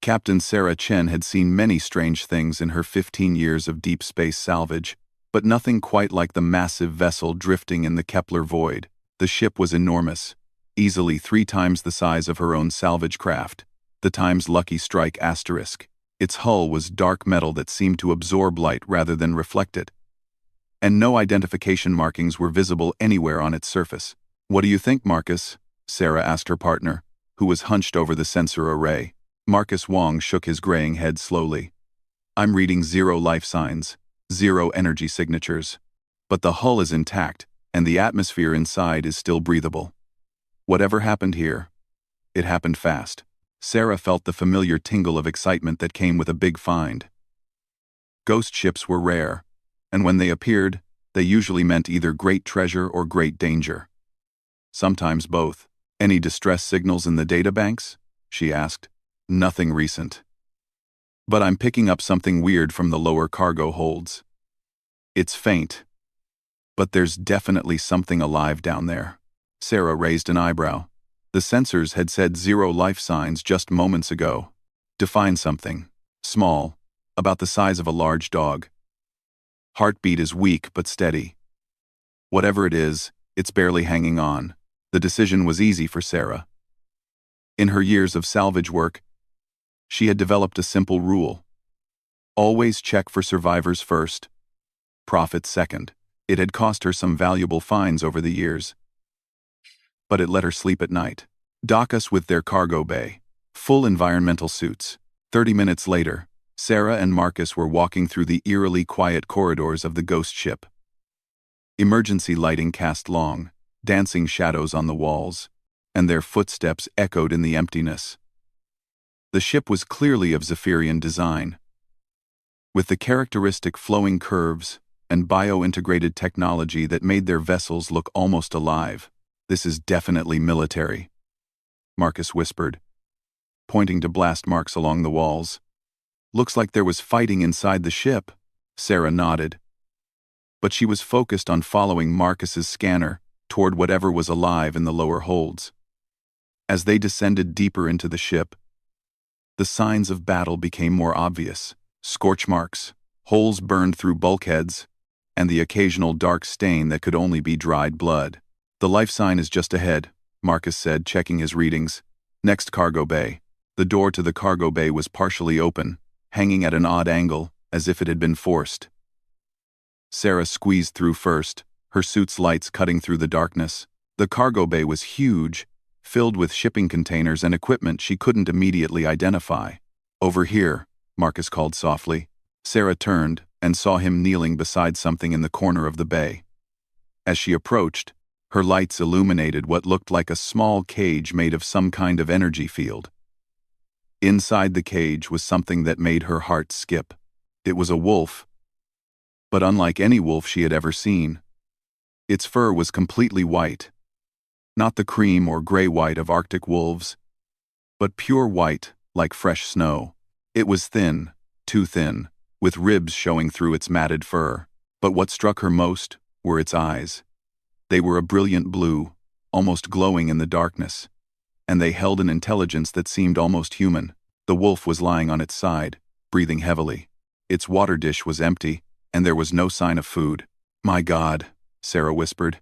Captain Sarah Chen had seen many strange things in her 15 years of deep space salvage, but nothing quite like the massive vessel drifting in the Kepler void. The ship was enormous, easily 3 times the size of her own salvage craft, the Times Lucky Strike asterisk. Its hull was dark metal that seemed to absorb light rather than reflect it, and no identification markings were visible anywhere on its surface. "What do you think, Marcus?" Sarah asked her partner, who was hunched over the sensor array. Marcus Wong shook his graying head slowly. "I'm reading 0 life signs, 0 energy signatures. But the hull is intact, and the atmosphere inside is still breathable. Whatever happened here, it happened fast." Sarah felt the familiar tingle of excitement that came with a big find. Ghost ships were rare, and when they appeared, they usually meant either great treasure or great danger. Sometimes both. "Any distress signals in the databanks?" she asked. "Nothing recent. But I'm picking up something weird from the lower cargo holds. It's faint, but there's definitely something alive down there." Sarah raised an eyebrow. The sensors had said 0 life signs just moments ago. "Define something. Small, about the size of a large dog. Heartbeat is weak but steady. Whatever it is, it's barely hanging on." The decision was easy for Sarah. In her years of salvage work, she had developed a simple rule. Always check for survivors first, profit second. It had cost her some valuable finds over the years, but it let her sleep at night. "Dock us with their cargo bay. Full environmental suits." 30 minutes later, Sarah and Marcus were walking through the eerily quiet corridors of the ghost ship. Emergency lighting cast long, dancing shadows on the walls, and their footsteps echoed in the emptiness. The ship was clearly of Zephyrian design, with the characteristic flowing curves and bio-integrated technology that made their vessels look almost alive. "This is definitely military," Marcus whispered, pointing to blast marks along the walls. "Looks like there was fighting inside the ship." Sarah nodded, but she was focused on following Marcus's scanner toward whatever was alive in the lower holds. As they descended deeper into the ship, the signs of battle became more obvious. Scorch marks, holes burned through bulkheads, and the occasional dark stain that could only be dried blood. "The life sign is just ahead," Marcus said, checking his readings. "Next cargo bay." The door to the cargo bay was partially open, hanging at an odd angle, as if it had been forced. Sarah squeezed through first, her suit's lights cutting through the darkness. The cargo bay was huge, filled with shipping containers and equipment she couldn't immediately identify. "Over here," Marcus called softly. Sarah turned and saw him kneeling beside something in the corner of the bay. As she approached, her lights illuminated what looked like a small cage made of some kind of energy field. Inside the cage was something that made her heart skip. It was a wolf, but unlike any wolf she had ever seen. Its fur was completely white. Not the cream or gray white of Arctic wolves, but pure white, like fresh snow. It was thin, too thin, with ribs showing through its matted fur. But what struck her most were its eyes. They were a brilliant blue, almost glowing in the darkness, and they held an intelligence that seemed almost human. The wolf was lying on its side, breathing heavily. Its water dish was empty, and there was no sign of food. "My God," Sarah whispered.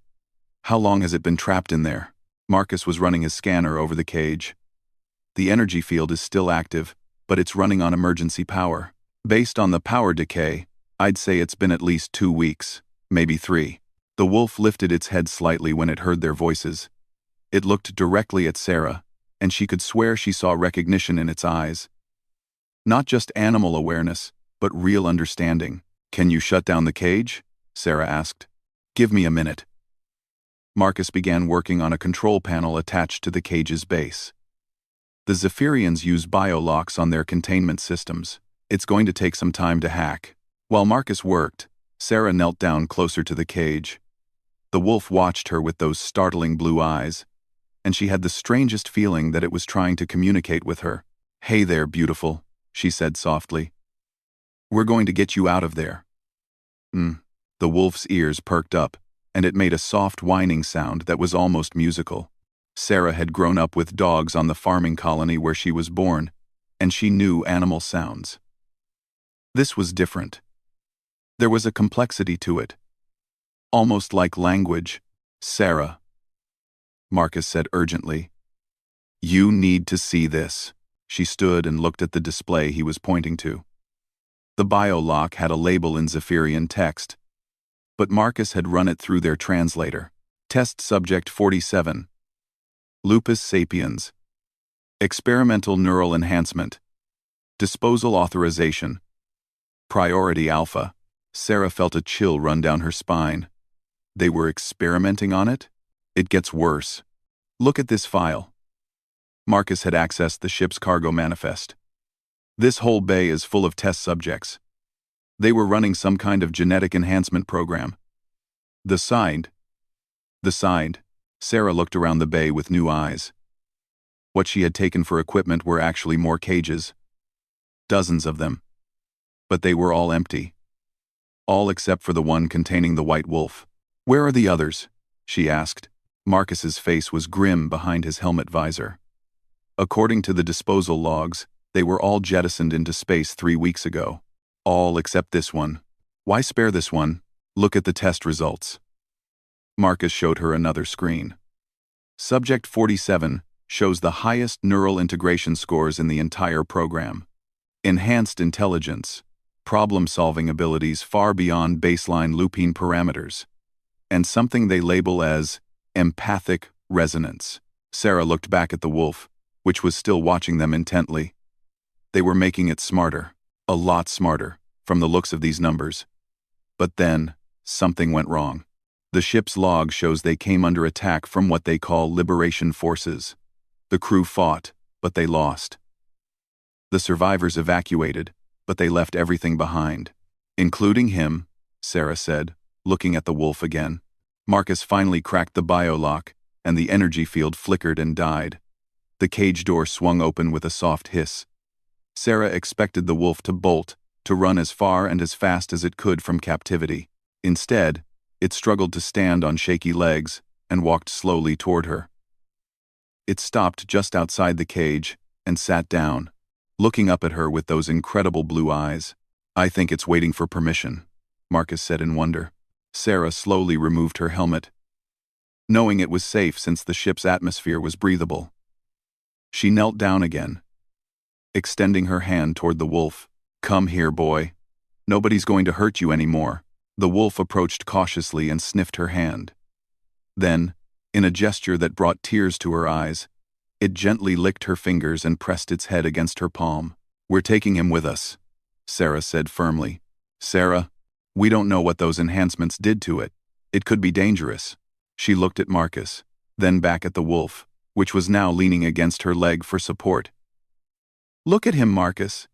"How long has it been trapped in there?" Marcus was running his scanner over the cage. "The energy field is still active, but it's running on emergency power. Based on the power decay, I'd say it's been at least 2 weeks, maybe 3. The wolf lifted its head slightly when it heard their voices. It looked directly at Sarah, and she could swear she saw recognition in its eyes. Not just animal awareness, but real understanding. "Can you shut down the cage?" Sarah asked. "Give me a minute." Marcus began working on a control panel attached to the cage's base. The Zephyrians use biolocks on their containment systems. It's going to take some time to hack. While Marcus worked, Sarah knelt down closer to the cage. The wolf watched her with those startling blue eyes, and she had the strangest feeling that it was trying to communicate with her. "Hey there, beautiful," she said softly. "We're going to get you out of there." The wolf's ears perked up, and it made a soft whining sound that was almost musical. Sarah had grown up with dogs on the farming colony where she was born, and she knew animal sounds. This was different. There was a complexity to it. Almost like language. Sarah, Marcus said urgently. You need to see this. She stood and looked at the display he was pointing to. The biolock had a label in Zephyrian text, but Marcus had run it through their translator. Test Subject 47. Lupus sapiens. Experimental neural enhancement. Disposal authorization. Priority alpha. Sarah felt a chill run down her spine. They were experimenting on it? It gets worse. Look at this file. Marcus had accessed the ship's cargo manifest. This whole bay is full of test subjects. They were running some kind of genetic enhancement program. The side. Sarah looked around the bay with new eyes. What she had taken for equipment were actually more cages. Dozens of them. But they were all empty. All except for the one containing the white wolf. Where are the others? She asked. Marcus's face was grim behind his helmet visor. According to the disposal logs, they were all jettisoned into space 3 weeks ago. All except this one. Why spare this one? Look at the test results. Marcus showed her another screen. Subject 47 shows the highest neural integration scores in the entire program. Enhanced intelligence, problem-solving abilities far beyond baseline lupine parameters, and something they label as empathic resonance. Sarah looked back at the wolf, which was still watching them intently. They were making it smarter, a lot smarter, from the looks of these numbers. But then, something went wrong. The ship's log shows they came under attack from what they call liberation forces. The crew fought, but they lost. The survivors evacuated, but they left everything behind. Including him, Sarah said, looking at the wolf again. Marcus finally cracked the biolock, and the energy field flickered and died. The cage door swung open with a soft hiss. Sarah expected the wolf to bolt, to run as far and as fast as it could from captivity. Instead, it struggled to stand on shaky legs and walked slowly toward her. It stopped just outside the cage and sat down, looking up at her with those incredible blue eyes. I think it's waiting for permission, Marcus said in wonder. Sarah slowly removed her helmet, knowing it was safe since the ship's atmosphere was breathable. She knelt down again, extending her hand toward the wolf. Come here, boy. Nobody's going to hurt you anymore. The wolf approached cautiously and sniffed her hand. Then, in a gesture that brought tears to her eyes, it gently licked her fingers and pressed its head against her palm. We're taking him with us, Sarah said firmly. Sarah, we don't know what those enhancements did to it. It could be dangerous. She looked at Marcus, then back at the wolf, which was now leaning against her leg for support. Look at him, Marcus.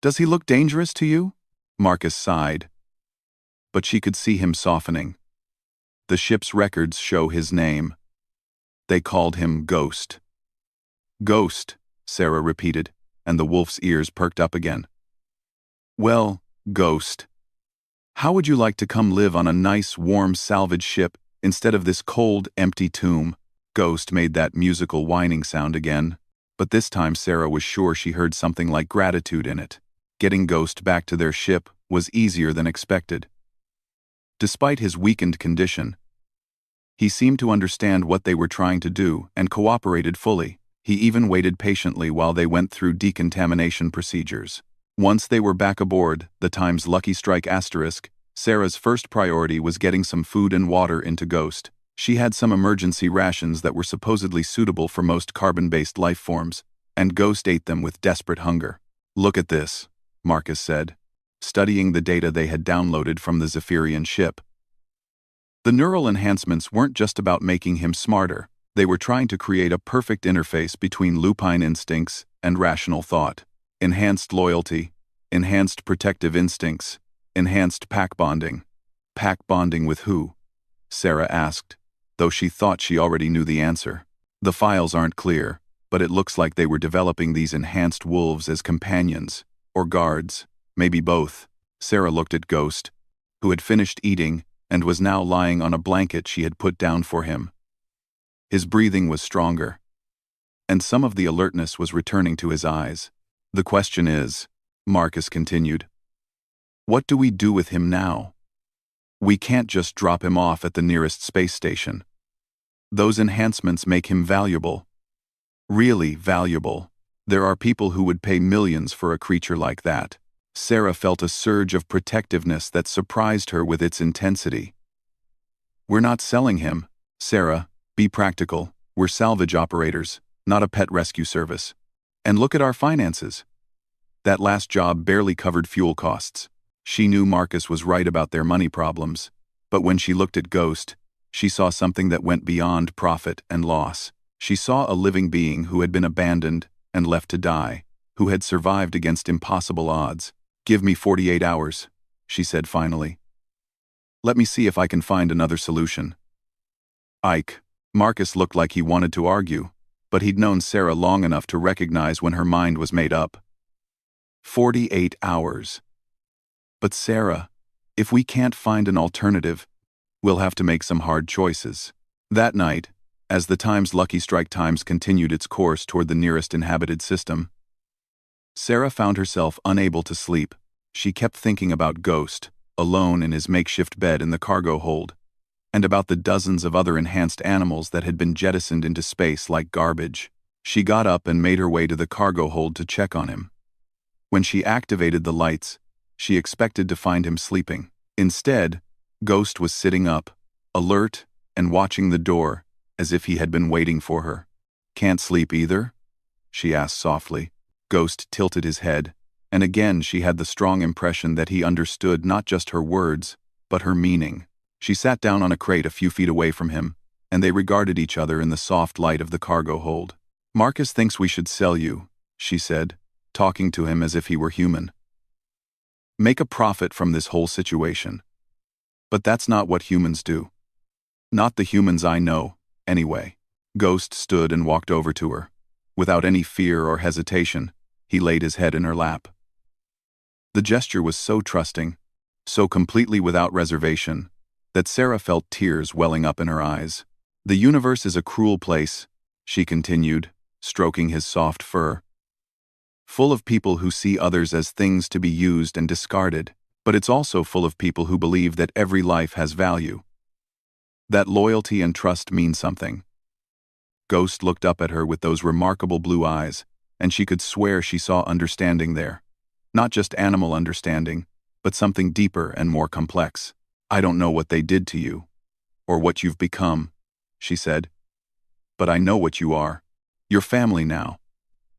Does he look dangerous to you? Marcus sighed. But she could see him softening. The ship's records show his name. They called him Ghost. Ghost, Sarah repeated, and the wolf's ears perked up again. Well, Ghost, how would you like to come live on a nice, warm salvage ship instead of this cold, empty tomb? Ghost made that musical whining sound again, but this time Sarah was sure she heard something like gratitude in it. Getting Ghost back to their ship was easier than expected. Despite his weakened condition, he seemed to understand what they were trying to do and cooperated fully. He even waited patiently while they went through decontamination procedures. Once they were back aboard the Times Lucky Strike asterisk, Sarah's first priority was getting some food and water into Ghost. She had some emergency rations that were supposedly suitable for most carbon-based life forms, and Ghost ate them with desperate hunger. Look at this, Marcus said, studying the data they had downloaded from the Zephyrian ship. The neural enhancements weren't just about making him smarter. They were trying to create a perfect interface between lupine instincts and rational thought. Enhanced loyalty, enhanced protective instincts, enhanced pack bonding. Pack bonding with who? Sarah asked, though she thought she already knew the answer. The files aren't clear, but it looks like they were developing these enhanced wolves as companions, or guards, maybe both. Sarah looked at Ghost, who had finished eating and was now lying on a blanket she had put down for him. His breathing was stronger, and some of the alertness was returning to his eyes. The question is, Marcus continued, what do we do with him now? We can't just drop him off at the nearest space station. Those enhancements make him valuable. Really valuable. There are people who would pay millions for a creature like that. Sarah felt a surge of protectiveness that surprised her with its intensity. We're not selling him, Sarah. Be practical. We're salvage operators, not a pet rescue service. And look at our finances. That last job barely covered fuel costs. She knew Marcus was right about their money problems, but when she looked at Ghost, she saw something that went beyond profit and loss. She saw a living being who had been abandoned and left to die, who had survived against impossible odds. Give me 48 hours, she said finally. Let me see if I can find another solution. Ike. Marcus looked like he wanted to argue, but he'd known Sarah long enough to recognize when her mind was made up. 48 hours. But Sarah, if we can't find an alternative, we'll have to make some hard choices. That night, as the Time's Lucky Strike Times continued its course toward the nearest inhabited system, Sarah found herself unable to sleep. She kept thinking about Ghost, alone in his makeshift bed in the cargo hold, and about the dozens of other enhanced animals that had been jettisoned into space like garbage. She got up and made her way to the cargo hold to check on him. When she activated the lights, she expected to find him sleeping. Instead, Ghost was sitting up, alert and watching the door, as if he had been waiting for her. Can't sleep either? She asked softly. Ghost tilted his head, and again she had the strong impression that he understood not just her words, but her meaning. She sat down on a crate a few feet away from him, and they regarded each other in the soft light of the cargo hold. Marcus thinks we should sell you, she said, talking to him as if he were human. Make a profit from this whole situation. But that's not what humans do. Not the humans I know, anyway. Ghost stood and walked over to her. Without any fear or hesitation, he laid his head in her lap. The gesture was so trusting, so completely without reservation, that Sarah felt tears welling up in her eyes. The universe is a cruel place, she continued, stroking his soft fur. Full of people who see others as things to be used and discarded, but it's also full of people who believe that every life has value. That loyalty and trust mean something. Ghost looked up at her with those remarkable blue eyes, and she could swear she saw understanding there. Not just animal understanding, but something deeper and more complex. I don't know what they did to you, or what you've become, she said. But I know what you are. You're family now.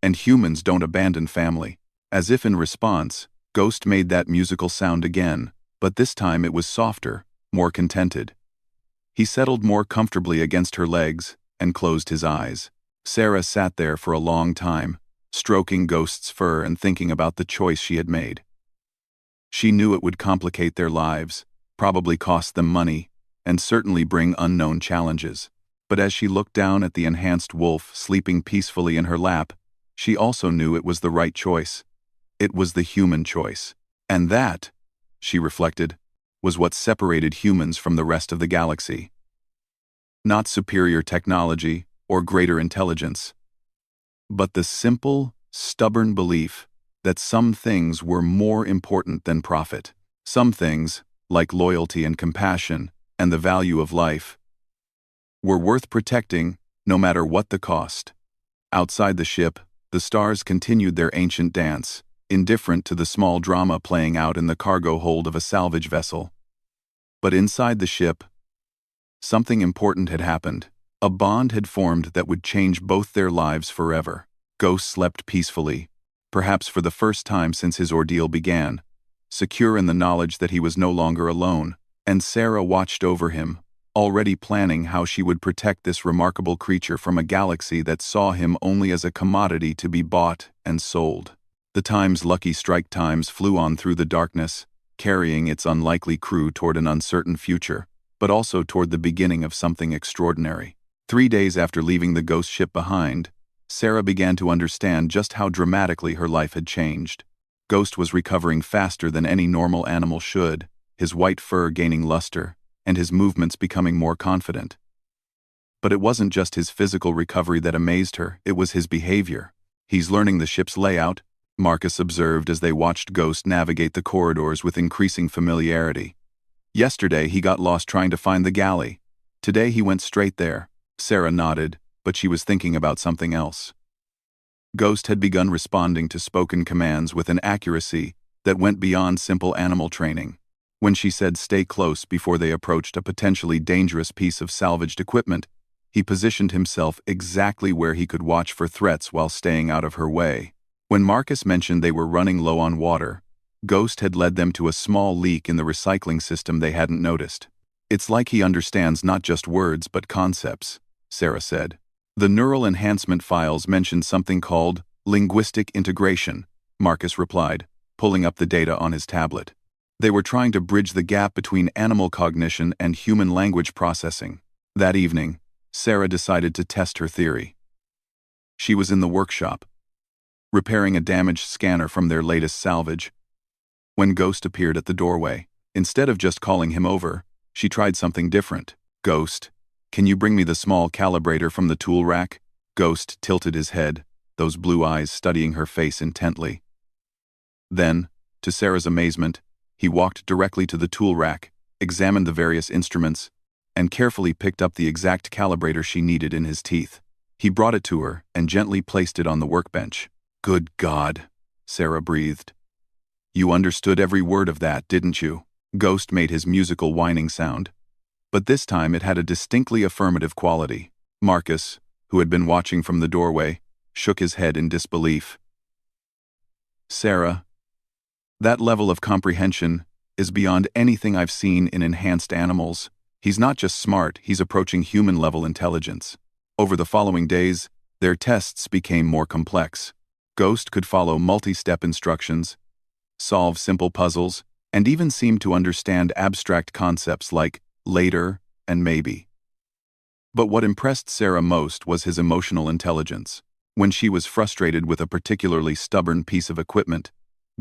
And humans don't abandon family. As if in response, Ghost made that musical sound again, but this time it was softer, more contented. He settled more comfortably against her legs and closed his eyes. Sarah sat there for a long time, stroking Ghost's fur and thinking about the choice she had made. She knew it would complicate their lives, probably cost them money, and certainly bring unknown challenges. But as she looked down at the enhanced wolf sleeping peacefully in her lap, she also knew it was the right choice. It was the human choice. And that, she reflected, was what separated humans from the rest of the galaxy. Not superior technology or greater intelligence, but the simple, stubborn belief that some things were more important than profit. Some things, like loyalty and compassion and the value of life, were worth protecting no matter what the cost. Outside the ship, the stars continued their ancient dance, indifferent to the small drama playing out in the cargo hold of a salvage vessel. But inside the ship, something important had happened. A bond had formed that would change both their lives forever. Ghost slept peacefully, perhaps for the first time since his ordeal began, secure in the knowledge that he was no longer alone, and Sarah watched over him, already planning how she would protect this remarkable creature from a galaxy that saw him only as a commodity to be bought and sold. The Time's Lucky Strike Times flew on through the darkness, carrying its unlikely crew toward an uncertain future, but also toward the beginning of something extraordinary. 3 days after leaving the ghost ship behind, Sarah began to understand just how dramatically her life had changed. Ghost was recovering faster than any normal animal should, his white fur gaining luster, and his movements becoming more confident. But it wasn't just his physical recovery that amazed her, it was his behavior. He's learning the ship's layout, Marcus observed as they watched Ghost navigate the corridors with increasing familiarity. Yesterday, he got lost trying to find the galley. Today, he went straight there. Sarah nodded, but she was thinking about something else. Ghost had begun responding to spoken commands with an accuracy that went beyond simple animal training. When she said stay close before they approached a potentially dangerous piece of salvaged equipment, he positioned himself exactly where he could watch for threats while staying out of her way. When Marcus mentioned they were running low on water, Ghost had led them to a small leak in the recycling system they hadn't noticed. It's like he understands not just words but concepts, Sarah said. The neural enhancement files mentioned something called linguistic integration, Marcus replied, pulling up the data on his tablet. They were trying to bridge the gap between animal cognition and human language processing. That evening, Sarah decided to test her theory. She was in the workshop, repairing a damaged scanner from their latest salvage, when Ghost appeared at the doorway. Instead of just calling him over, she tried something different. Ghost, can you bring me the small calibrator from the tool rack? Ghost tilted his head, those blue eyes studying her face intently. Then, to Sarah's amazement, he walked directly to the tool rack, examined the various instruments, and carefully picked up the exact calibrator she needed in his teeth. He brought it to her and gently placed it on the workbench. Good God, Sarah breathed. You understood every word of that, didn't you? Ghost made his musical whining sound. But this time it had a distinctly affirmative quality. Marcus, who had been watching from the doorway, shook his head in disbelief. Sarah, that level of comprehension is beyond anything I've seen in enhanced animals. He's not just smart, he's approaching human-level intelligence. Over the following days, their tests became more complex. Ghost could follow multi-step instructions, solve simple puzzles, and even seem to understand abstract concepts like later and maybe. But what impressed Sarah most was his emotional intelligence. When she was frustrated with a particularly stubborn piece of equipment,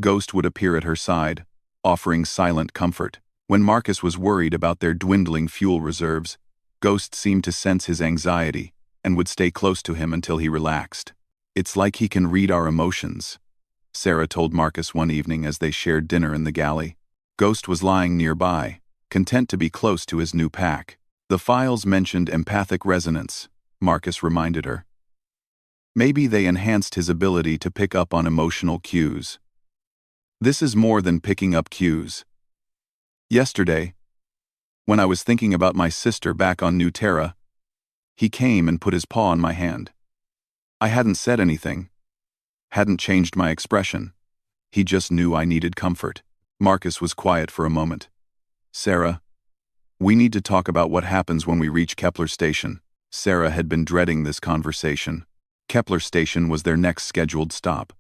Ghost would appear at her side, offering silent comfort. When Marcus was worried about their dwindling fuel reserves, Ghost seemed to sense his anxiety and would stay close to him until he relaxed. It's like he can read our emotions, Sarah told Marcus one evening as they shared dinner in the galley. Ghost was lying nearby, content to be close to his new pack. The files mentioned empathic resonance, Marcus reminded her. Maybe they enhanced his ability to pick up on emotional cues. This is more than picking up cues. Yesterday, when I was thinking about my sister back on New Terra, he came and put his paw on my hand. I hadn't said anything, hadn't changed my expression. He just knew I needed comfort. Marcus was quiet for a moment. Sarah, we need to talk about what happens when we reach Kepler Station. Sarah had been dreading this conversation. Kepler Station was their next scheduled stop,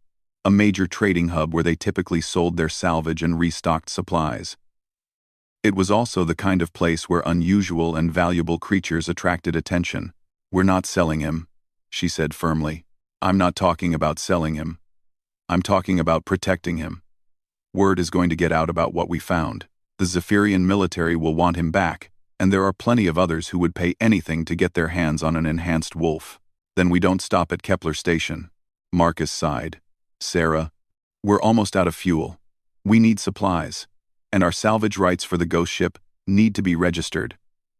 a major trading hub where they typically sold their salvage and restocked supplies. It was also the kind of place where unusual and valuable creatures attracted attention. We're not selling him, she said firmly. I'm not talking about selling him. I'm talking about protecting him. Word is going to get out about what we found. The Zephyrian military will want him back, and there are plenty of others who would pay anything to get their hands on an enhanced wolf. Then we don't stop at Kepler Station. Marcus sighed. Sarah, we're almost out of fuel. We need supplies, and our salvage rights for the ghost ship need to be registered,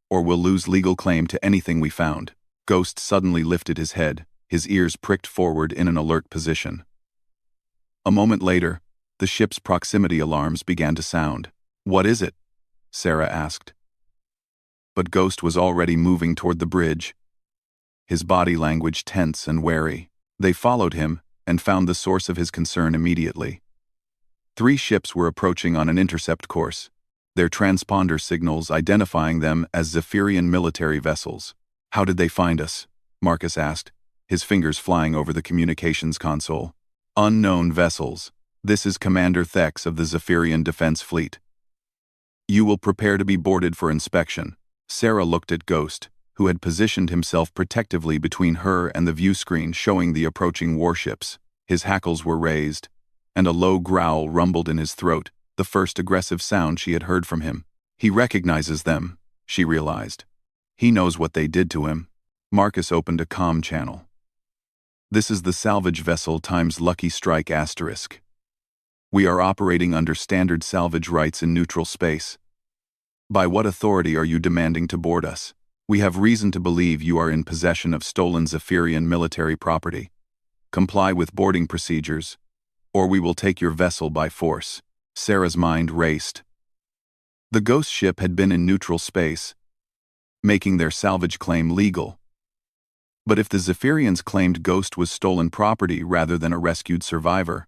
or we'll lose legal claim to anything we found. Ghost suddenly lifted his head, his ears pricked forward in an alert position. A moment later, the ship's proximity alarms began to sound. What is it? Sarah asked. But Ghost was already moving toward the bridge, his body language tense and wary. They followed him and found the source of his concern immediately. 3 ships were approaching on an intercept course, their transponder signals identifying them as Zephyrian military vessels. How did they find us? Marcus asked, his fingers flying over the communications console. Unknown vessels. This is Commander Thex of the Zephyrian Defense Fleet. You will prepare to be boarded for inspection. Sarah looked at Ghost, who had positioned himself protectively between her and the view screen showing the approaching warships. His hackles were raised, and a low growl rumbled in his throat, the first aggressive sound she had heard from him. He recognizes them, she realized. He knows what they did to him. Marcus opened a comm channel. This is the salvage vessel times Lucky Strike asterisk. We are operating under standard salvage rights in neutral space. By what authority are you demanding to board us? We have reason to believe you are in possession of stolen Zephyrian military property. Comply with boarding procedures, or we will take your vessel by force. Sarah's mind raced. The ghost ship had been in neutral space, making their salvage claim legal. But if the Zephyrians claimed Ghost was stolen property rather than a rescued survivor,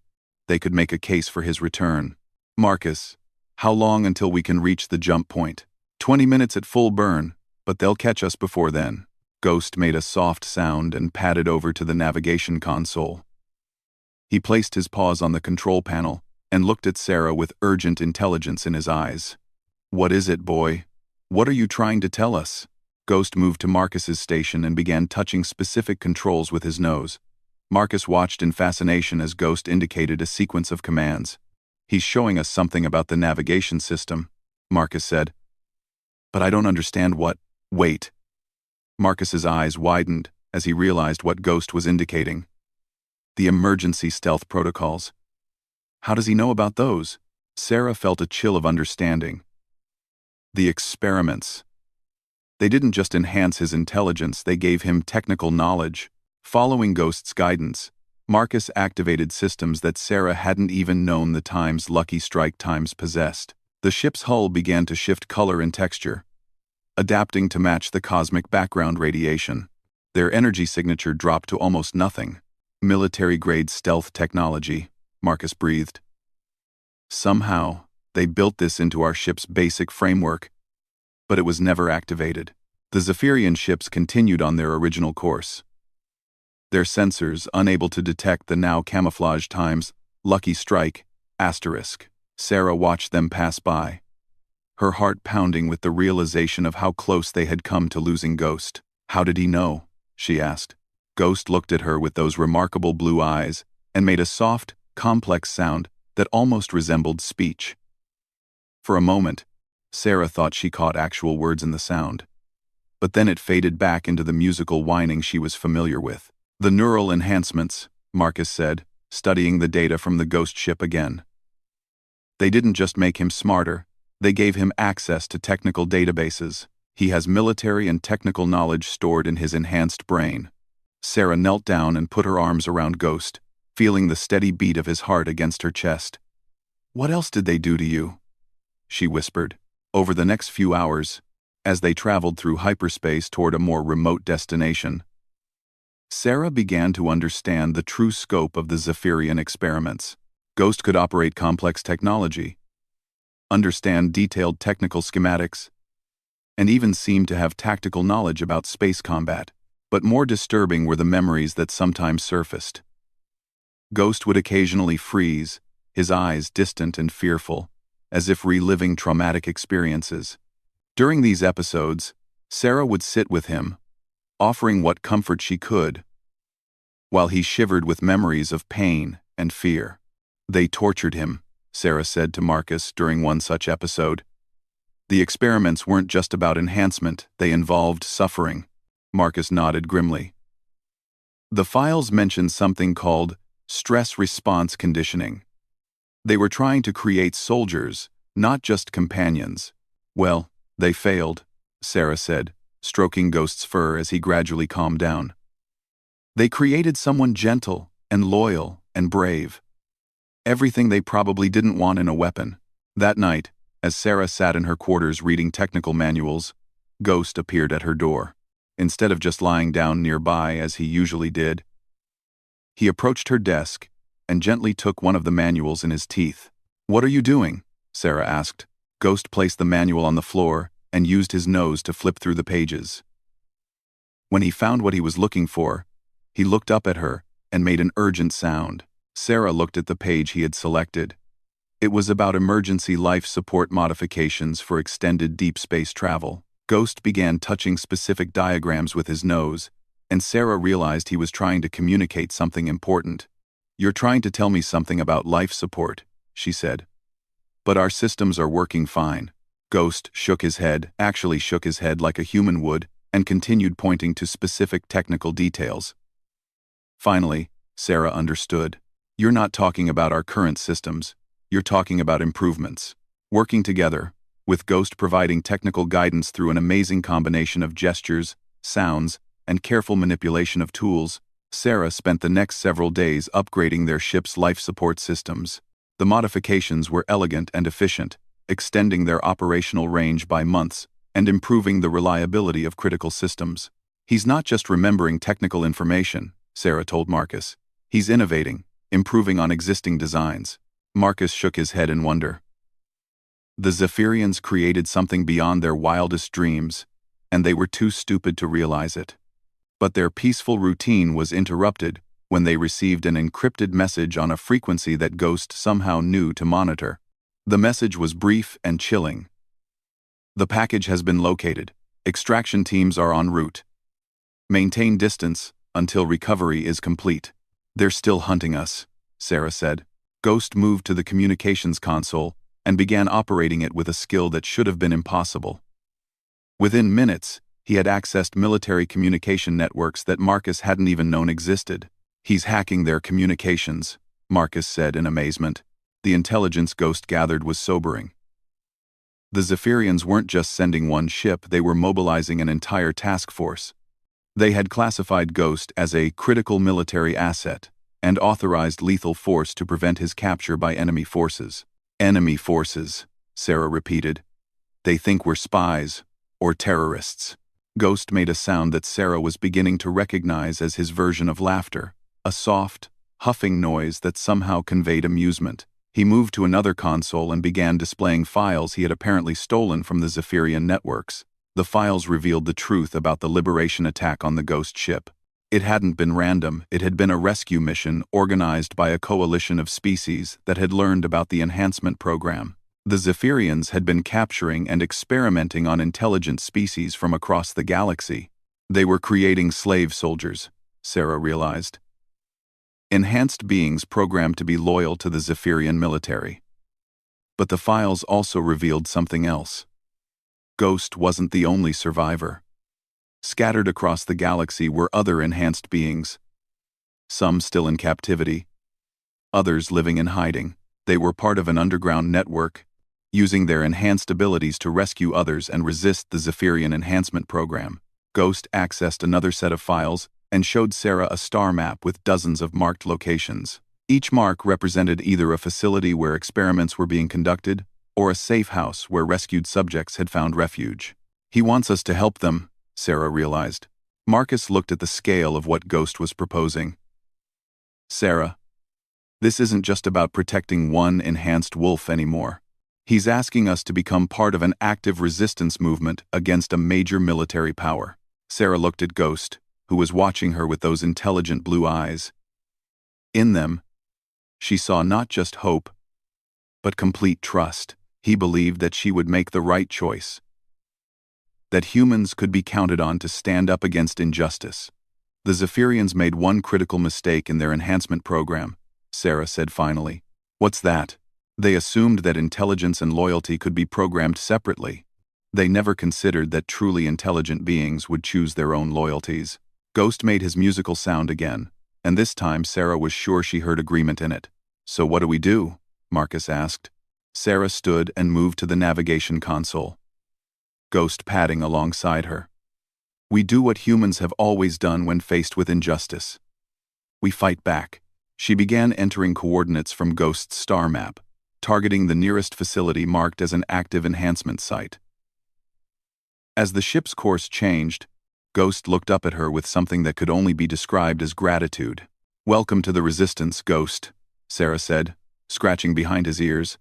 they could make a case for his return. Marcus, how long until we can reach the jump point? 20 minutes at full burn, but they'll catch us before then. Ghost made a soft sound and padded over to the navigation console. He placed his paws on the control panel and looked at Sarah with urgent intelligence in his eyes. What is it, boy? What are you trying to tell us? Ghost moved to Marcus's station and began touching specific controls with his nose. Marcus watched in fascination as Ghost indicated a sequence of commands. He's showing us something about the navigation system, Marcus said. But I don't understand what... Wait. Marcus's eyes widened as he realized what Ghost was indicating. The emergency stealth protocols. How does he know about those? Sarah felt a chill of understanding. The experiments. They didn't just enhance his intelligence, they gave him technical knowledge. Following Ghost's guidance, Marcus activated systems that Sarah hadn't even known the times Lucky Strike times possessed. The ship's hull began to shift color and texture, adapting to match the cosmic background radiation. Their energy signature dropped to almost nothing. Military-grade stealth technology, Marcus breathed. Somehow, they built this into our ship's basic framework, but it was never activated. The Zephyrian ships continued on their original course. Their sensors unable to detect the now camouflaged times Lucky Strike asterisk. Sarah watched them pass by, her heart pounding with the realization of how close they had come to losing Ghost. How did he know? She asked. Ghost looked at her with those remarkable blue eyes and made a soft, complex sound that almost resembled speech. For a moment, Sarah thought she caught actual words in the sound. But then it faded back into the musical whining she was familiar with. The neural enhancements, Marcus said, studying the data from the Ghost ship again. They didn't just make him smarter, they gave him access to technical databases. He has military and technical knowledge stored in his enhanced brain. Sarah knelt down and put her arms around Ghost, feeling the steady beat of his heart against her chest. What else did they do to you? She whispered. Over the next few hours, as they traveled through hyperspace toward a more remote destination, Sarah began to understand the true scope of the Zephyrian experiments. Ghost could operate complex technology, understand detailed technical schematics, and even seemed to have tactical knowledge about space combat. But more disturbing were the memories that sometimes surfaced. Ghost would occasionally freeze, his eyes distant and fearful, as if reliving traumatic experiences. During these episodes, Sarah would sit with him, offering what comfort she could, while he shivered with memories of pain and fear. They tortured him, Sarah said to Marcus during one such episode. The experiments weren't just about enhancement, they involved suffering. Marcus nodded grimly. The files mentioned something called stress response conditioning. They were trying to create soldiers, not just companions. Well, they failed, Sarah said, stroking Ghost's fur as he gradually calmed down. They created someone gentle and loyal and brave. Everything they probably didn't want in a weapon. That night, as Sarah sat in her quarters reading technical manuals, Ghost appeared at her door. Instead of just lying down nearby as he usually did, he approached her desk and gently took one of the manuals in his teeth. What are you doing? Sarah asked. Ghost placed the manual on the floor and used his nose to flip through the pages. When he found what he was looking for, he looked up at her and made an urgent sound. Sarah looked at the page he had selected. It was about emergency life support modifications for extended deep space travel. Ghost began touching specific diagrams with his nose, and Sarah realized he was trying to communicate something important. You're trying to tell me something about life support, she said. But our systems are working fine. Ghost shook his head like a human would, and continued pointing to specific technical details. Finally, Sarah understood. You're not talking about our current systems. You're talking about improvements. Working together, with Ghost providing technical guidance through an amazing combination of gestures, sounds, and careful manipulation of tools, Sarah spent the next several days upgrading their ship's life support systems. The modifications were elegant and efficient, extending their operational range by months and improving the reliability of critical systems. He's not just remembering technical information, Sarah told Marcus. He's innovating, improving on existing designs. Marcus shook his head in wonder. The Zephyrians created something beyond their wildest dreams, and they were too stupid to realize it. But their peaceful routine was interrupted when they received an encrypted message on a frequency that Ghost somehow knew to monitor. The message was brief and chilling. The package has been located. Extraction teams are en route. Maintain distance until recovery is complete. They're still hunting us, Sarah said. Ghost moved to the communications console and began operating it with a skill that should have been impossible. Within minutes, he had accessed military communication networks that Marcus hadn't even known existed. He's hacking their communications, Marcus said in amazement. The intelligence Ghost gathered was sobering. The Zephyrians weren't just sending one ship, they were mobilizing an entire task force. They had classified Ghost as a critical military asset and authorized lethal force to prevent his capture by enemy forces. Enemy forces, Sarah repeated. They think we're spies or terrorists. Ghost made a sound that Sarah was beginning to recognize as his version of laughter, a soft, huffing noise that somehow conveyed amusement. He moved to another console and began displaying files he had apparently stolen from the Zephyrian networks. The files revealed the truth about the liberation attack on the Ghost ship. It hadn't been random, it had been a rescue mission organized by a coalition of species that had learned about the enhancement program. The Zephyrians had been capturing and experimenting on intelligent species from across the galaxy. They were creating slave soldiers, Sarah realized. Enhanced beings programmed to be loyal to the Zephyrian military. But the files also revealed something else. Ghost wasn't the only survivor. Scattered across the galaxy were other enhanced beings. Some still in captivity. Others living in hiding. They were part of an underground network, using their enhanced abilities to rescue others and resist the Zephyrian enhancement program. Ghost accessed another set of files and showed Sarah a star map with dozens of marked locations. Each mark represented either a facility where experiments were being conducted, or a safe house where rescued subjects had found refuge. He wants us to help them, Sarah realized. Marcus looked at the scale of what Ghost was proposing. Sarah, this isn't just about protecting one enhanced wolf anymore. He's asking us to become part of an active resistance movement against a major military power. Sarah looked at Ghost, who was watching her with those intelligent blue eyes. In them, she saw not just hope, but complete trust. He believed that she would make the right choice. That humans could be counted on to stand up against injustice. The Zephyrians made one critical mistake in their enhancement program, Sarah said finally. What's that? They assumed that intelligence and loyalty could be programmed separately. They never considered that truly intelligent beings would choose their own loyalties. Ghost made his musical sound again, and this time Sarah was sure she heard agreement in it. So what do we do? Marcus asked. Sarah stood and moved to the navigation console. Ghost padding alongside her. We do what humans have always done when faced with injustice. We fight back. She began entering coordinates from Ghost's star map, targeting the nearest facility marked as an active enhancement site. As the ship's course changed, Ghost looked up at her with something that could only be described as gratitude. Welcome to the resistance, Ghost, Sarah said, scratching behind his ears.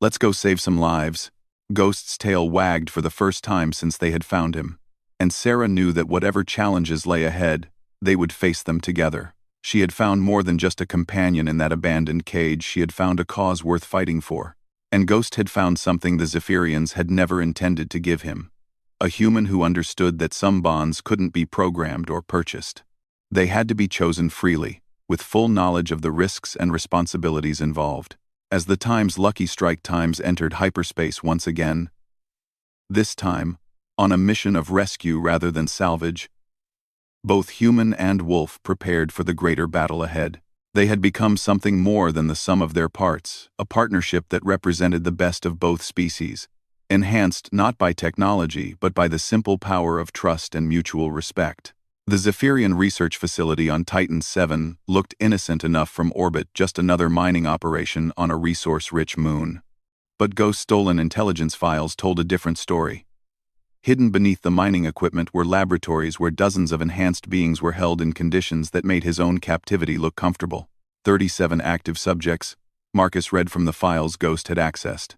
Let's go save some lives. Ghost's tail wagged for the first time since they had found him, and Sarah knew that whatever challenges lay ahead, they would face them together. She had found more than just a companion in that abandoned cage, she had found a cause worth fighting for. And Ghost had found something the Zephyrians had never intended to give him. A human who understood that some bonds couldn't be programmed or purchased. They had to be chosen freely, with full knowledge of the risks and responsibilities involved. As the Time's Lucky Strike Times entered hyperspace once again, this time, on a mission of rescue rather than salvage, Both human and wolf prepared for the greater battle ahead. They had become something more than the sum of their parts, a partnership that represented the best of both species, enhanced not by technology but by the simple power of trust and mutual respect. The Zephyrian research facility on Titan 7 looked innocent enough from orbit, just another mining operation on a resource-rich moon. But Ghost's stolen intelligence files told a different story. Hidden beneath the mining equipment were laboratories where dozens of enhanced beings were held in conditions that made his own captivity look comfortable. 37 active subjects, Marcus read from the files Ghost had accessed.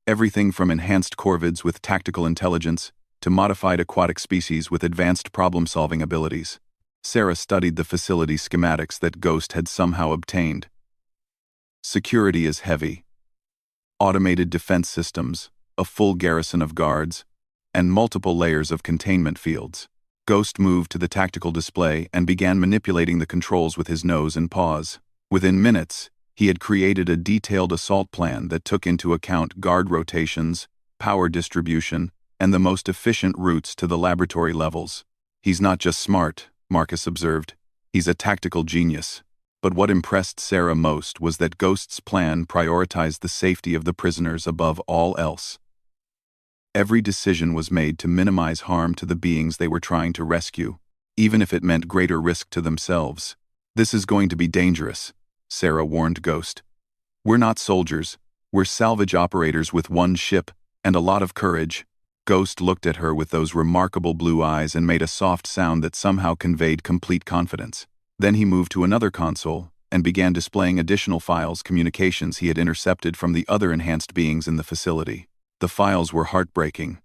Everything from enhanced corvids with tactical intelligence to modified aquatic species with advanced problem-solving abilities. Sarah studied the facility schematics that Ghost had somehow obtained. Security is heavy. Automated defense systems, a full garrison of guards, and multiple layers of containment fields. Ghost moved to the tactical display and began manipulating the controls with his nose and paws. Within minutes, he had created a detailed assault plan that took into account guard rotations, power distribution, and the most efficient routes to the laboratory levels. He's not just smart, Marcus observed. He's a tactical genius. But what impressed Sarah most was that Ghost's plan prioritized the safety of the prisoners above all else. Every decision was made to minimize harm to the beings they were trying to rescue, even if it meant greater risk to themselves. This is going to be dangerous, Sarah warned Ghost. We're not soldiers, we're salvage operators with one ship and a lot of courage. Ghost looked at her with those remarkable blue eyes and made a soft sound that somehow conveyed complete confidence. Then he moved to another console and began displaying additional files, communications he had intercepted from the other enhanced beings in the facility. The files were heartbreaking.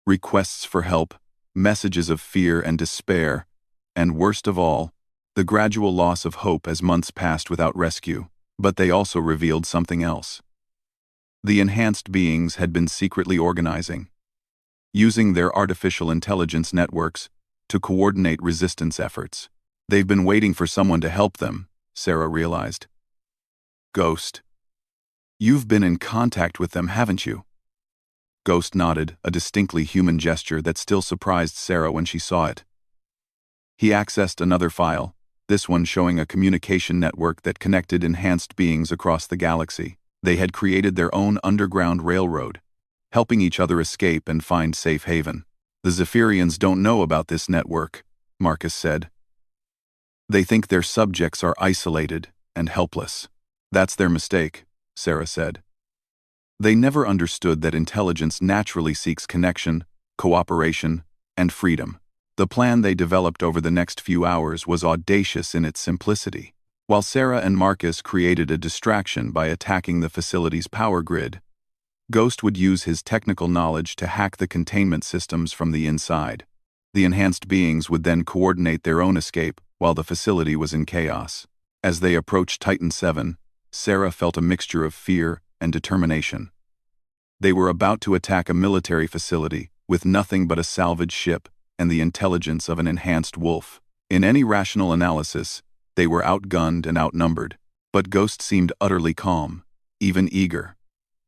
Requests for help, messages of fear and despair, and worst of all, the gradual loss of hope as months passed without rescue. But they also revealed something else. The enhanced beings had been secretly organizing, using their artificial intelligence networks to coordinate resistance efforts. They've been waiting for someone to help them, Sarah realized. Ghost. You've been in contact with them, haven't you? Ghost nodded, a distinctly human gesture that still surprised Sarah when she saw it. He accessed another file, this one showing a communication network that connected enhanced beings across the galaxy. They had created their own underground railroad, helping each other escape and find safe haven. The Zephyrians don't know about this network, Marcus said. They think their subjects are isolated and helpless. That's their mistake, Sarah said. They never understood that intelligence naturally seeks connection, cooperation, and freedom. The plan they developed over the next few hours was audacious in its simplicity. While Sarah and Marcus created a distraction by attacking the facility's power grid, Ghost would use his technical knowledge to hack the containment systems from the inside. The enhanced beings would then coordinate their own escape while the facility was in chaos. As they approached Titan 7, Sarah felt a mixture of fear and determination. They were about to attack a military facility with nothing but a salvage ship and the intelligence of an enhanced wolf. In any rational analysis, they were outgunned and outnumbered, but Ghost seemed utterly calm, even eager.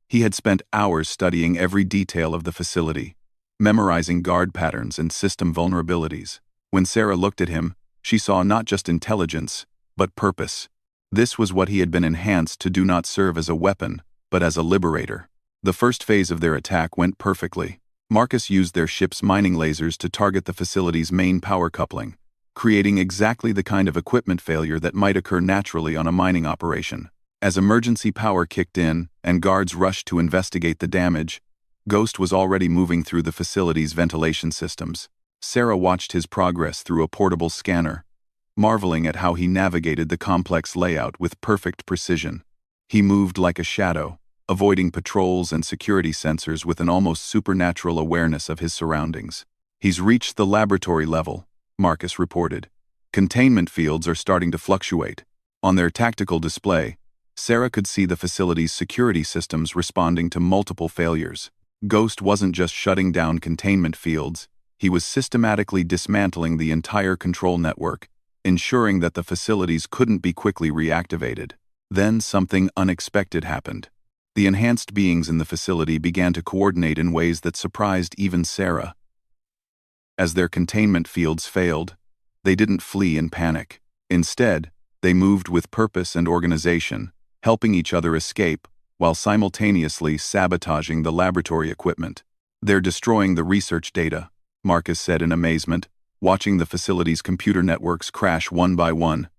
He had spent hours studying every detail of the facility, memorizing guard patterns and system vulnerabilities. When Sarah looked at him, she saw not just intelligence, but purpose. This was what he had been enhanced to do, not serve as a weapon, but as a liberator. The first phase of their attack went perfectly. Marcus used their ship's mining lasers to target the facility's main power coupling, creating exactly the kind of equipment failure that might occur naturally on a mining operation. As emergency power kicked in and guards rushed to investigate the damage, Ghost was already moving through the facility's ventilation systems. Sarah watched his progress through a portable scanner, marveling at how he navigated the complex layout with perfect precision. He moved like a shadow, avoiding patrols and security sensors with an almost supernatural awareness of his surroundings. He's reached the laboratory level, Marcus reported. Containment fields are starting to fluctuate. On their tactical display, Sarah could see the facility's security systems responding to multiple failures. Ghost wasn't just shutting down containment fields, he was systematically dismantling the entire control network, ensuring that the facilities couldn't be quickly reactivated. Then something unexpected happened. The enhanced beings in the facility began to coordinate in ways that surprised even Sarah. As their containment fields failed, they didn't flee in panic. Instead, they moved with purpose and organization, helping each other escape while simultaneously sabotaging the laboratory equipment. "They're destroying the research data," Marcus said in amazement, watching the facility's computer networks crash one by one.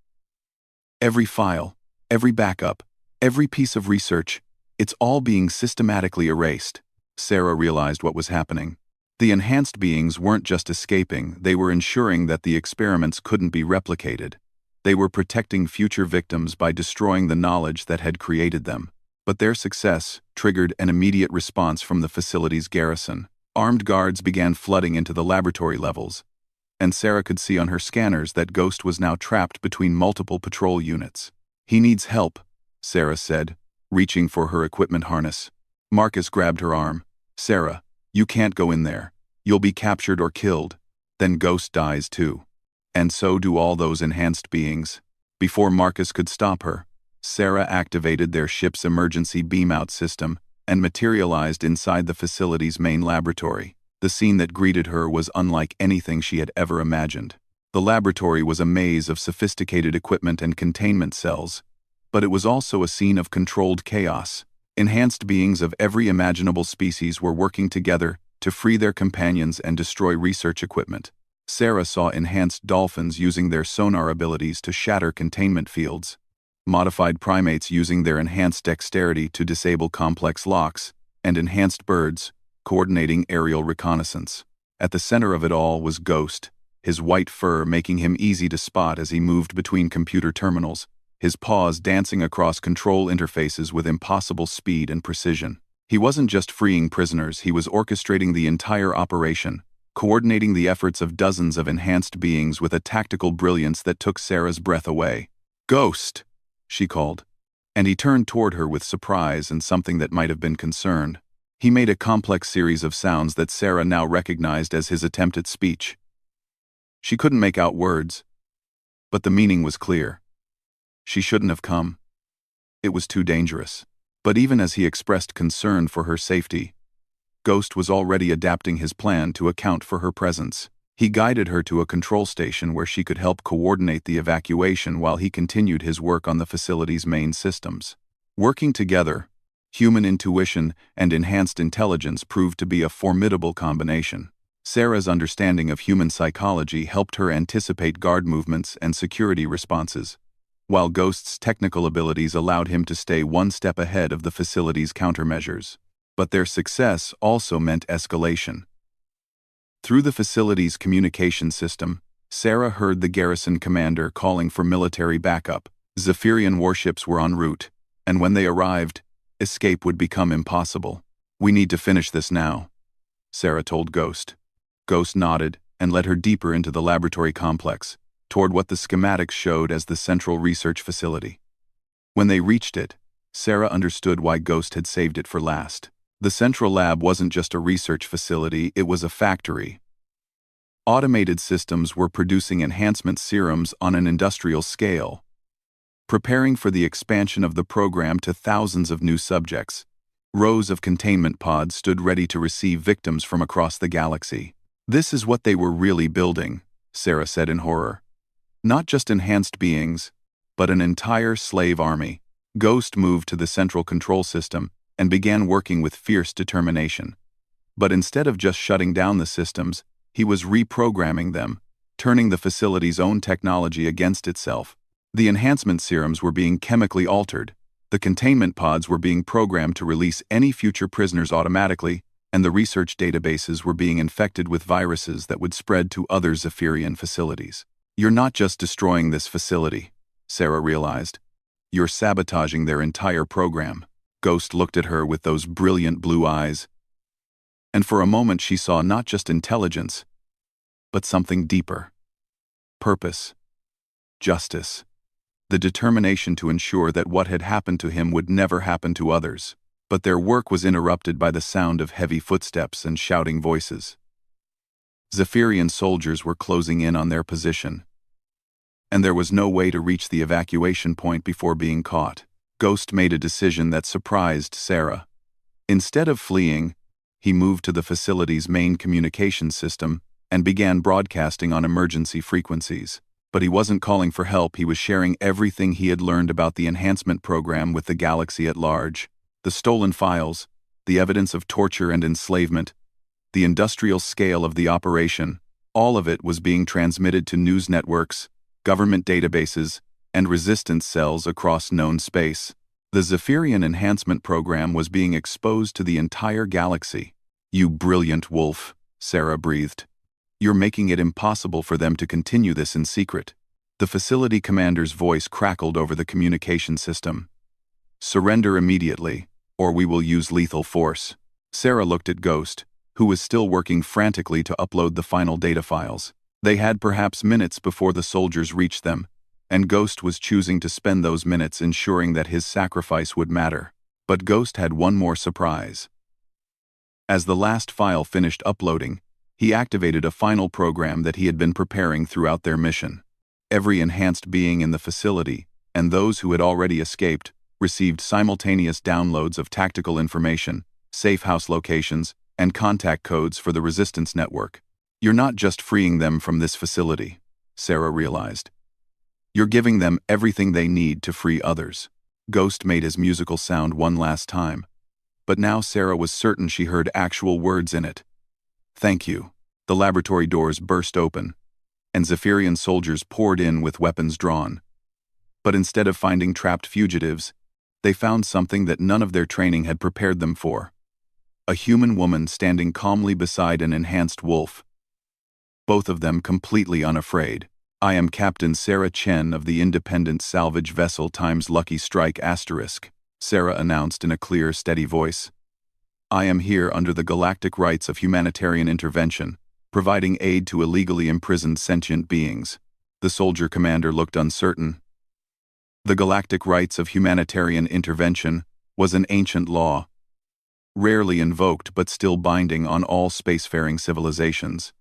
"Every file, every backup, every piece of research, it's all being systematically erased." Sarah realized what was happening. The enhanced beings weren't just escaping, they were ensuring that the experiments couldn't be replicated. They were protecting future victims by destroying the knowledge that had created them. But their success triggered an immediate response from the facility's garrison. Armed guards began flooding into the laboratory levels, and Sarah could see on her scanners that Ghost was now trapped between multiple patrol units. "He needs help," Sarah said, reaching for her equipment harness. Marcus grabbed her arm. "Sarah, you can't go in there. You'll be captured or killed. Then Ghost dies too. And so do all those enhanced beings." Before Marcus could stop her, Sarah activated their ship's emergency beam-out system and materialized inside the facility's main laboratory. The scene that greeted her was unlike anything she had ever imagined. The laboratory was a maze of sophisticated equipment and containment cells, but it was also a scene of controlled chaos. Enhanced beings of every imaginable species were working together to free their companions and destroy research equipment. Sarah saw enhanced dolphins using their sonar abilities to shatter containment fields, modified primates using their enhanced dexterity to disable complex locks, and enhanced birds coordinating aerial reconnaissance. At the center of it all was Ghost, his white fur making him easy to spot as he moved between computer terminals, his paws dancing across control interfaces with impossible speed and precision. He wasn't just freeing prisoners, he was orchestrating the entire operation, coordinating the efforts of dozens of enhanced beings with a tactical brilliance that took Sarah's breath away. "Ghost!" she called, and he turned toward her with surprise and something that might have been concern. He made a complex series of sounds that Sarah now recognized as his attempt at speech. She couldn't make out words, but the meaning was clear. She shouldn't have come. It was too dangerous. But even as he expressed concern for her safety, Ghost was already adapting his plan to account for her presence. He guided her to a control station where she could help coordinate the evacuation while he continued his work on the facility's main systems. Working together, human intuition and enhanced intelligence proved to be a formidable combination. Sarah's understanding of human psychology helped her anticipate guard movements and security responses, while Ghost's technical abilities allowed him to stay one step ahead of the facility's countermeasures. But their success also meant escalation. Through the facility's communication system, Sarah heard the garrison commander calling for military backup. Zephyrian warships were en route, and when they arrived, escape would become impossible. "We need to finish this now," Sarah told Ghost. Ghost nodded and led her deeper into the laboratory complex, toward what the schematics showed as the central research facility. When they reached it, Sarah understood why Ghost had saved it for last. The central lab wasn't just a research facility, it was a factory. Automated systems were producing enhancement serums on an industrial scale, preparing for the expansion of the program to thousands of new subjects. Rows of containment pods stood ready to receive victims from across the galaxy. "This is what they were really building," Sarah said in horror. "Not just enhanced beings, but an entire slave army." Ghost moved to the central control system and began working with fierce determination. But instead of just shutting down the systems, he was reprogramming them, turning the facility's own technology against itself. The enhancement serums were being chemically altered, the containment pods were being programmed to release any future prisoners automatically, and the research databases were being infected with viruses that would spread to other Zephyrian facilities. "You're not just destroying this facility," Sarah realized. "You're sabotaging their entire program." Ghost looked at her with those brilliant blue eyes, and for a moment she saw not just intelligence, but something deeper. Purpose. Justice. The determination to ensure that what had happened to him would never happen to others. But their work was interrupted by the sound of heavy footsteps and shouting voices. Zephyrian soldiers were closing in on their position, and there was no way to reach the evacuation point before being caught. Ghost made a decision that surprised Sarah. Instead of fleeing, he moved to the facility's main communication system and began broadcasting on emergency frequencies. But he wasn't calling for help, he was sharing everything he had learned about the enhancement program with the galaxy at large. The stolen files, the evidence of torture and enslavement, the industrial scale of the operation, all of it was being transmitted to news networks, government databases, and resistance cells across known space. The Zephyrian enhancement program was being exposed to the entire galaxy. "You brilliant wolf," Sarah breathed. "You're making it impossible for them to continue this in secret." The facility commander's voice crackled over the communication system. "Surrender immediately, or we will use lethal force." Sarah looked at Ghost, who was still working frantically to upload the final data files. They had perhaps minutes before the soldiers reached them, and Ghost was choosing to spend those minutes ensuring that his sacrifice would matter. But Ghost had one more surprise. As the last file finished uploading, he activated a final program that he had been preparing throughout their mission. Every enhanced being in the facility, and those who had already escaped, received simultaneous downloads of tactical information, safe house locations, and contact codes for the resistance network. "You're not just freeing them from this facility," Sarah realized. "You're giving them everything they need to free others." Ghost made his musical sound one last time, but now Sarah was certain she heard actual words in it. "Thank you." The laboratory doors burst open, and Zephyrian soldiers poured in with weapons drawn. But instead of finding trapped fugitives, they found something that none of their training had prepared them for. A human woman standing calmly beside an enhanced wolf. Both of them completely unafraid. "I am Captain Sarah Chen of the Independent Salvage Vessel × Lucky Strike *", Sarah announced in a clear, steady voice. "I am here under the galactic rights of humanitarian intervention, providing aid to illegally imprisoned sentient beings." The soldier commander looked uncertain. The galactic rights of humanitarian intervention was an ancient law, rarely invoked but still binding on all spacefaring civilizations.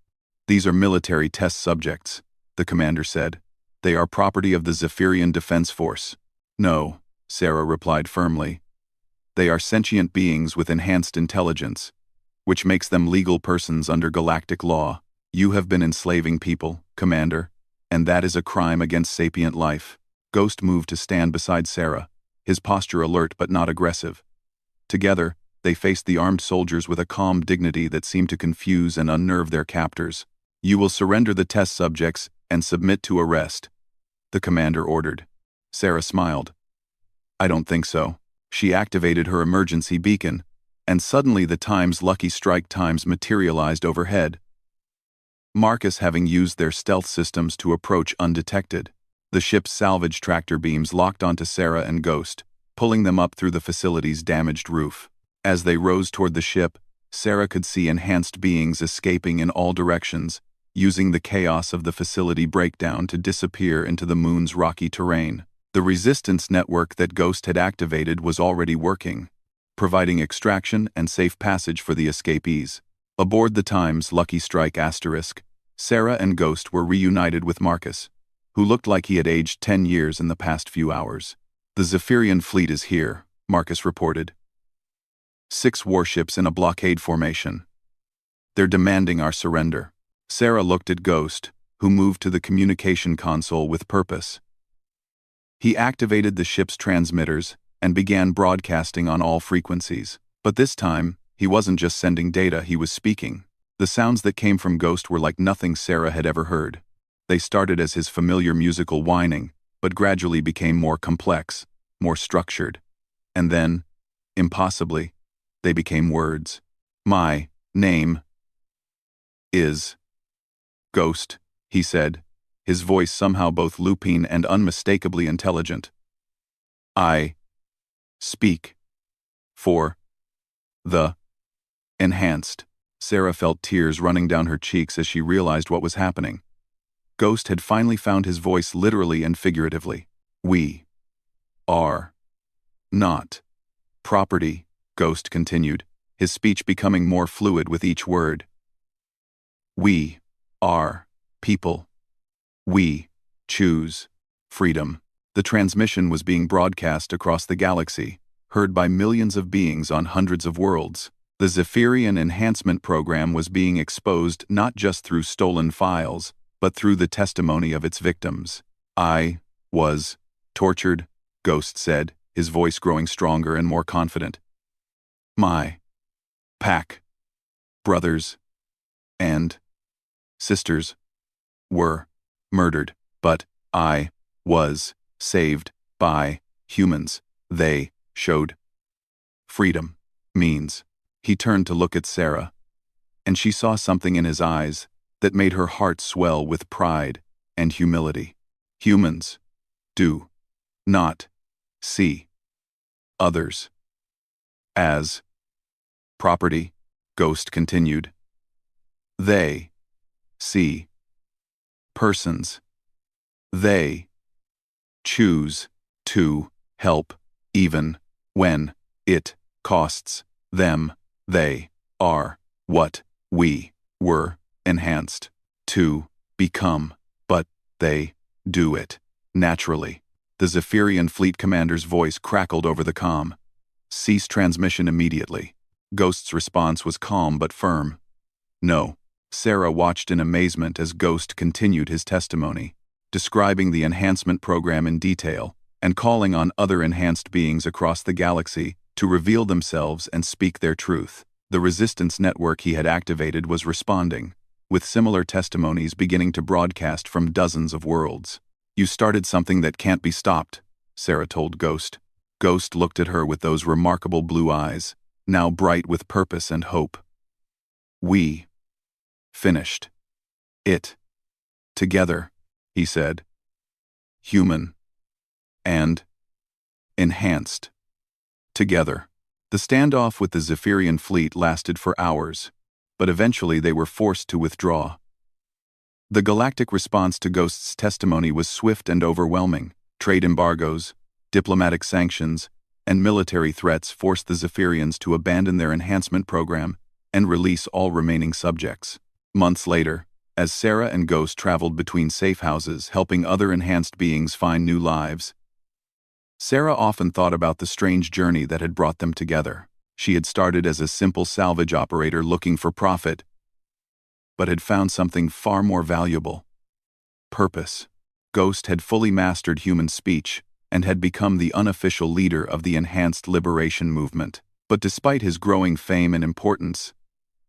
"These are military test subjects," the commander said. "They are property of the Zephyrian Defense Force." "No," Sarah replied firmly. "They are sentient beings with enhanced intelligence, which makes them legal persons under galactic law. You have been enslaving people, Commander, and that is a crime against sapient life." Ghost moved to stand beside Sarah, his posture alert but not aggressive. Together, they faced the armed soldiers with a calm dignity that seemed to confuse and unnerve their captors. "You will surrender the test subjects and submit to arrest," the commander ordered. Sarah smiled. "I don't think so." She activated her emergency beacon, and suddenly the Time's Lucky Strike times materialized overhead, Marcus having used their stealth systems to approach undetected. The ship's salvage tractor beams locked onto Sarah and Ghost, pulling them up through the facility's damaged roof. As they rose toward the ship, Sarah could see enhanced beings escaping in all directions, using the chaos of the facility breakdown to disappear into the moon's rocky terrain. The resistance network that Ghost had activated was already working, providing extraction and safe passage for the escapees. Aboard the Time's Lucky Strike *, Sarah and Ghost were reunited with Marcus, who looked like he had aged 10 years in the past few hours. "The Zephyrian fleet is here," Marcus reported. 6 warships in a blockade formation. "They're demanding our surrender." Sarah looked at Ghost, who moved to the communication console with purpose. He activated the ship's transmitters and began broadcasting on all frequencies. But this time, he wasn't just sending data, he was speaking. The sounds that came from Ghost were like nothing Sarah had ever heard. They started as his familiar musical whining, but gradually became more complex, more structured. And then, impossibly, they became words. "My name is Ghost," he said, his voice somehow both lupine and unmistakably intelligent. "I speak for the enhanced." Sarah felt tears running down her cheeks as she realized what was happening. Ghost had finally found his voice literally and figuratively. "We are not property," Ghost continued, his speech becoming more fluid with each word. "We are people. We choose freedom." The transmission was being broadcast across the galaxy, heard by millions of beings on hundreds of worlds. The Zephyrian Enhancement Program was being exposed not just through stolen files, but through the testimony of its victims. I was tortured, Ghost said, his voice growing stronger and more confident. My pack, brothers, and sisters were murdered, but I was saved by humans. They showed freedom means. He turned to look at Sarah, and she saw something in his eyes that made her heart swell with pride and humility. Humans do not see others as property, Ghost continued. They see persons. They choose to help even when it costs them. They are what we were enhanced to become, but they do it naturally. The Zephyrian fleet commander's voice crackled over the comm. Cease transmission immediately. Ghost's response was calm but firm. No. Sarah watched in amazement as Ghost continued his testimony, describing the enhancement program in detail and calling on other enhanced beings across the galaxy to reveal themselves and speak their truth. The resistance network he had activated was responding, with similar testimonies beginning to broadcast from dozens of worlds. You started something that can't be stopped, Sarah told Ghost. Ghost looked at her with those remarkable blue eyes, now bright with purpose and hope. We finished it together, he said. Human and enhanced together. The standoff with the Zephyrian fleet lasted for hours, but eventually they were forced to withdraw. The galactic response to Ghost's testimony was swift and overwhelming. Trade embargoes, diplomatic sanctions, and military threats forced the Zephyrians to abandon their enhancement program and release all remaining subjects. Months later, as Sarah and Ghost traveled between safe houses helping other enhanced beings find new lives, Sarah often thought about the strange journey that had brought them together. She had started as a simple salvage operator looking for profit, but had found something far more valuable: purpose. Ghost had fully mastered human speech and had become the unofficial leader of the Enhanced Liberation Movement. But despite his growing fame and importance,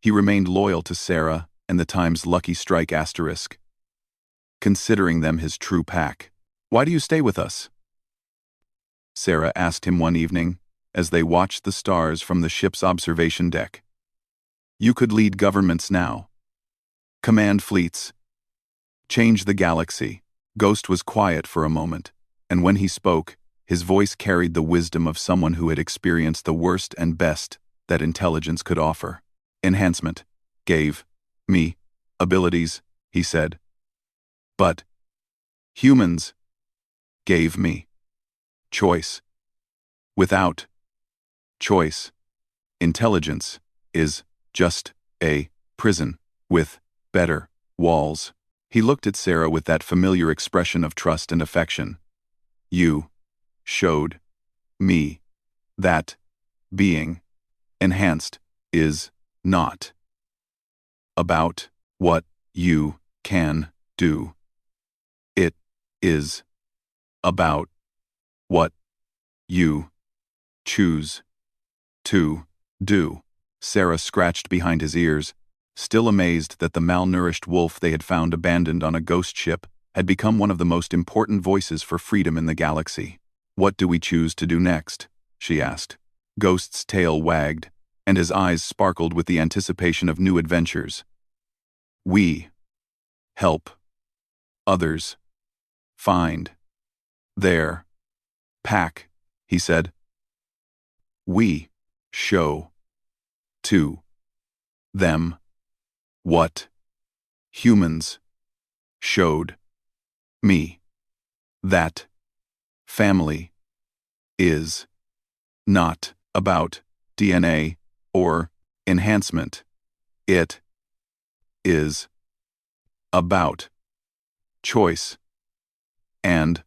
he remained loyal to Sarah and the Time's Lucky Strike asterisk, considering them his true pack. Why do you stay with us? Sarah asked him one evening, as they watched the stars from the ship's observation deck. You could lead governments now. Command fleets. Change the galaxy. Ghost was quiet for a moment, and when he spoke, his voice carried the wisdom of someone who had experienced the worst and best that intelligence could offer. Enhancement gave me abilities, he said. But humans gave me choice. Without choice, intelligence is just a prison with better walls. He looked at Sarah with that familiar expression of trust and affection. You showed me that being enhanced is not about what you can do. It is about what you choose to do. Sarah scratched behind his ears, still amazed that the malnourished wolf they had found abandoned on a ghost ship had become one of the most important voices for freedom in the galaxy. What do we choose to do next? She asked. Ghost's tail wagged, and his eyes sparkled with the anticipation of new adventures. We help others find their pack, he said. We show to them what humans showed me. That family is not about DNA or enhancement. It is about choice and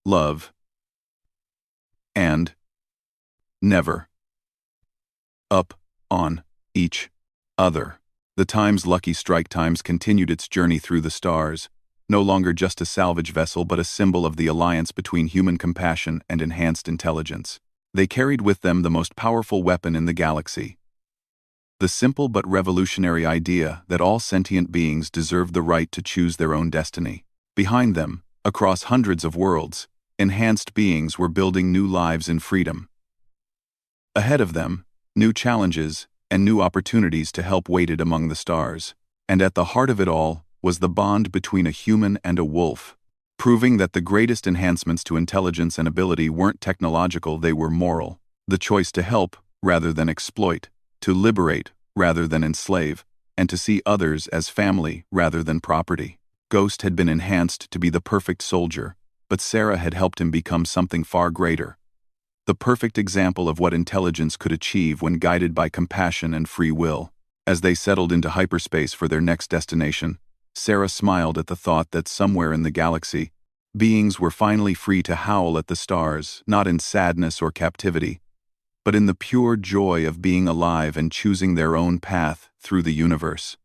love and never up on each other. The Time's Lucky Strike Times continued its journey through the stars, no longer just a salvage vessel but a symbol of the alliance between human compassion and enhanced intelligence. They carried with them the most powerful weapon in the galaxy. The simple but revolutionary idea that all sentient beings deserve the right to choose their own destiny. Behind them, across hundreds of worlds, enhanced beings were building new lives in freedom. Ahead of them, new challenges and new opportunities to help waited among the stars. And at the heart of it all was the bond between a human and a wolf, proving that the greatest enhancements to intelligence and ability weren't technological, they were moral. The choice to help rather than exploit, to liberate rather than enslave, and to see others as family rather than property. Ghost had been enhanced to be the perfect soldier, but Sarah had helped him become something far greater. The perfect example of what intelligence could achieve when guided by compassion and free will. As they settled into hyperspace for their next destination, Sarah smiled at the thought that somewhere in the galaxy, beings were finally free to howl at the stars, not in sadness or captivity, but in the pure joy of being alive and choosing their own path through the universe.